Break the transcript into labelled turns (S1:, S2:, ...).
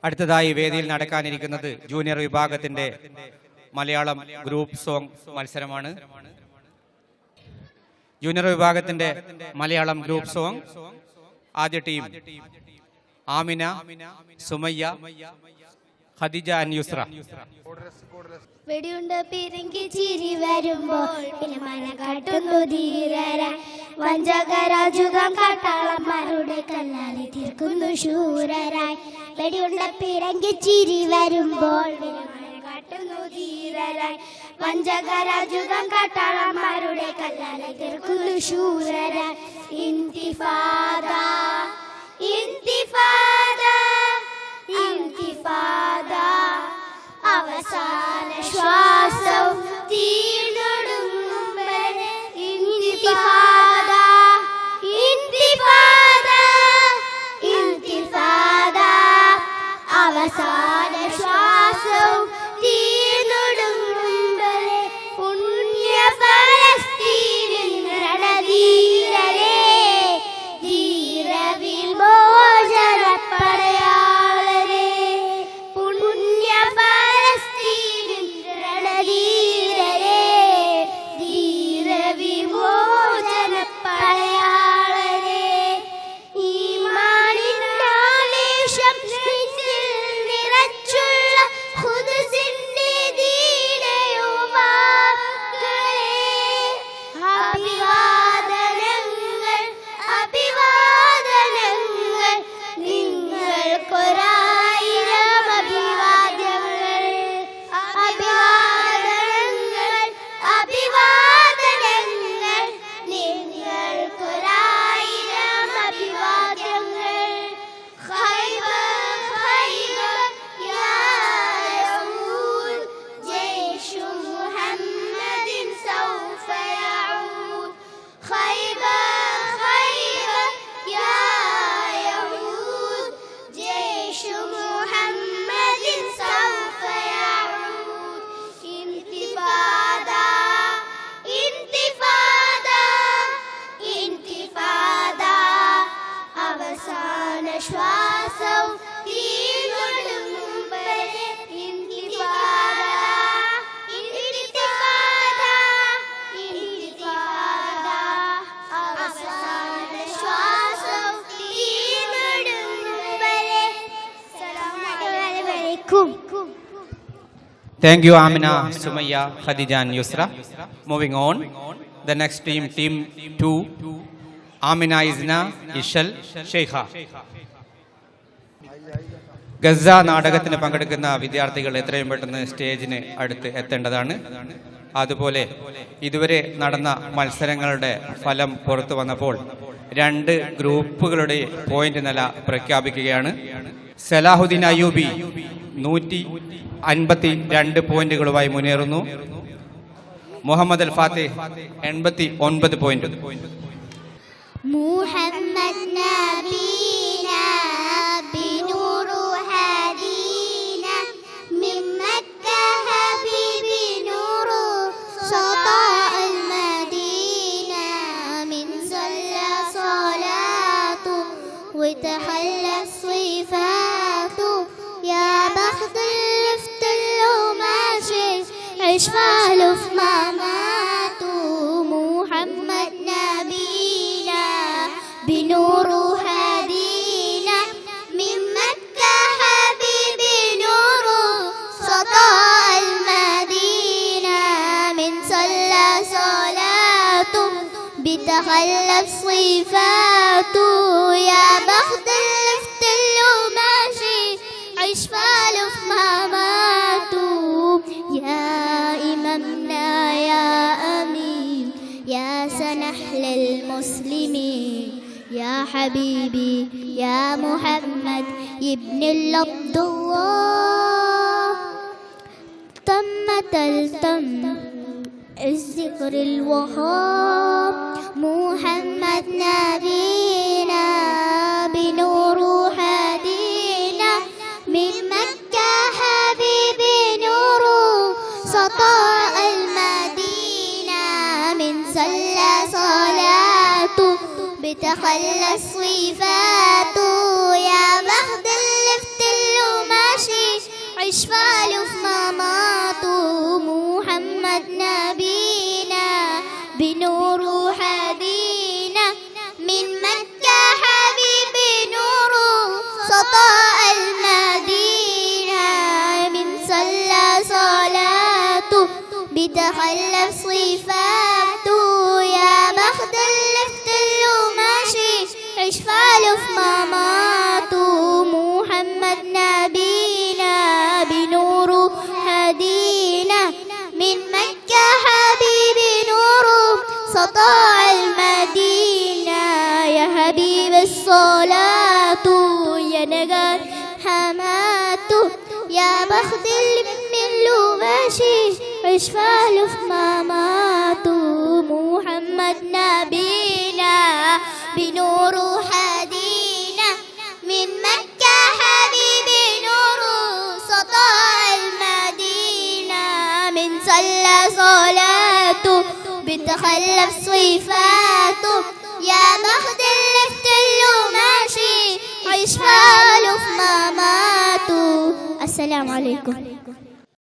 S1: അടുത്തതായി വേദിയിൽ നടക്കാനിരിക്കുന്നത് ജൂനിയർ വിഭാഗത്തിന്റെ മലയാളം ഗ്രൂപ്പ് സോങ് മത്സരമാണ്. ജൂനിയർ വിഭാഗത്തിന്റെ മലയാളം ഗ്രൂപ്പ് സോങ് ആദ്യ ടീം ആമിന, സുമയ്യ, ഖദീജ ആൻഡ് യുസ്ര.
S2: വെടിയുണ്ട പിരിങ്കി ചിരി വരുമ്പോൾ മന കാട്ടുന്നു ധീരര വഞ്ചകരാജുകം കാട്ടാളന്മാരുടെ കല്ലാലി തീർക്കുന്നു ശൂരരായി. വെടിയുണ്ട പിരങ്കി ചിരി വരുമ്പോൾ മന കാട്ടുന്നു ധീരരായി വഞ്ചകരാജുകം കാട്ടാളന്മാരുടെ കല്ലാലി തീർക്കുന്നു ശൂരരായി. ഇന്തിഫാദ ഇന്തിഫാദ ഇന്തിഫാദ അവസാന ശ്വാസം തീർന്നൊടുങ്ങും വരെ. ഇന്തിഫാദ ഇന്തിഫാദ ഇന്തിഫാദ അവസാന ശ്വാസം തീർന്നൊടുങ്ങും വരെ. പുണ്യ ഫലസ്തീനിൻ രണധീരരേ, ധീര വിമോചന പടയാളരേ, പുണ്യ ഫലസ്തീനിൻ രണധീരരേ, ധീര വിമോചന പടയാളരേ. ഈമാനിന്നാലേശം നെഞ്ചിൽ നിറച്ചുള്ള ഖുദ്സിന്റെ ദീനയുവാക്കളേ, അഭിവാദനങ്ങൾ അഭിവാദനങ്ങൾ നിങ്ങൾക്കൊരായിരം അഭിവാദ്യങ്ങൾ. അഭിവാദനങ്ങൾ അഭിവാദനങ്ങൾ നിങ്ങൾക്കൊരായിരം അഭിവാദ്യങ്ങൾ. ഖൈബർ ഖൈബർ യാ യഊദ് ജയ്ഷു മുഹമ്മദിൻ സൗഫ യഊദ്. ഖൈബർ ഖൈബർ യാ യഊദ് ജയ്ഷു മുഹമ്മദിൻ സൗഫ യഊദ്. ഇന്തിഫാദ ഇന്തിഫാദ ഇന്തിഫാദ അവസാന ശ്വാസം തീർന്നൊടുങ്ങും വരെ. ഇന്തിഫാദ ഇന്തിഫാദ ഇന്തിഫാദ അവസാന ശ്വാസം തീർന്നൊടുങ്ങും വരെ. അസ്സലാമു അലൈക്കും.
S1: Thank you, Amina, Sumaya, Khadija and Yusra. Moving on, the next team, team 2, Amina, Izna, Ishal, Sheikha. Gaza നാടകത്തിന് പങ്കെടുക്കുന്ന വിദ്യാർത്ഥികൾ എത്രയും പെട്ടെന്ന് സ്റ്റേജിന് അടുത്ത് എത്തേണ്ടതാണ്. അതുപോലെ ഇതുവരെ നടന്ന മത്സരങ്ങളുടെ ഫലം പുറത്തു വന്നപ്പോൾ 2 ഗ്രൂപ്പുകളുടെ പോയിന്റ് നില പ്രഖ്യാപിക്കുകയാണ്. സലാഹുദ്ദീൻ അയ്യൂബി 152 പോയിന്റുകളുമായി മുന്നേറുന്നു. മുഹമ്മദ് അൽ ഫാത്തിഹ് 89 പോയിന്റ്.
S2: മുഹമ്മദ് നബീന ബിനൂറു ഹദീന മിൻ മക്ക ഹബീബി നൂറു സതാഅൽ മദീന മിൻ സല്ല സ്വലാത്തു വതഹല്ല സ്വൈഫാത്തു യാ ബഖ്ദൽ ലിഫ്തൽ മാശി ഇശ്ഫാലു മാമാതു. മുഹമ്മദ് നബീന ബിനൂറു ഹദീന മിൻ മക്ക ഹബീബി നൂറു സതാഅൽ മദീന മിൻ സല്ല സ്വലാത്തു ബിതഖല്ലബ സ്വൈഫാത്തു യാ ബഖ്ദൽ ലിഫ്തൽ മാശി ഇശ്ഫാലു മാമാതു. യാ ഇമാംനാ യാ അമീൻ യാ സനഹ്ലൽ മുസ്ലിമീൻ യാ ഹബീബി യാ മുഹമ്മദ് ഇബ്നുൽ അബ്ദുല്ലാഹ് തമ്മതൽ തം الذكر الوهاب. محمد نبينا بنور هدينا من مكة حبيبي نور سطاء المدينة من صلى صلاته بتخلى الصفات يا بخت اللفت اللوم عش فالف ممات محمد نبينا بنور هدينا من مكة حبيبي نور سطاء المدينة من صلى صلاته بتخلف صفاته يا بخت اللفت اللي ماشي عش فالف مماته محمد نبينا بنور هدينا من مكة حبيبي نور سطاع المدينة يا حبيب الصلاة يا نجاة حماته يا بخت من له ماشي عش فالف مماته محمد نبينا بنور هدينا من مكة حبيبي نور سطاع المدينة من صلى صلاته بتخلف صفاته يا بخت اللفت اللي ماشي عش فالف مماته. السلام عليكم.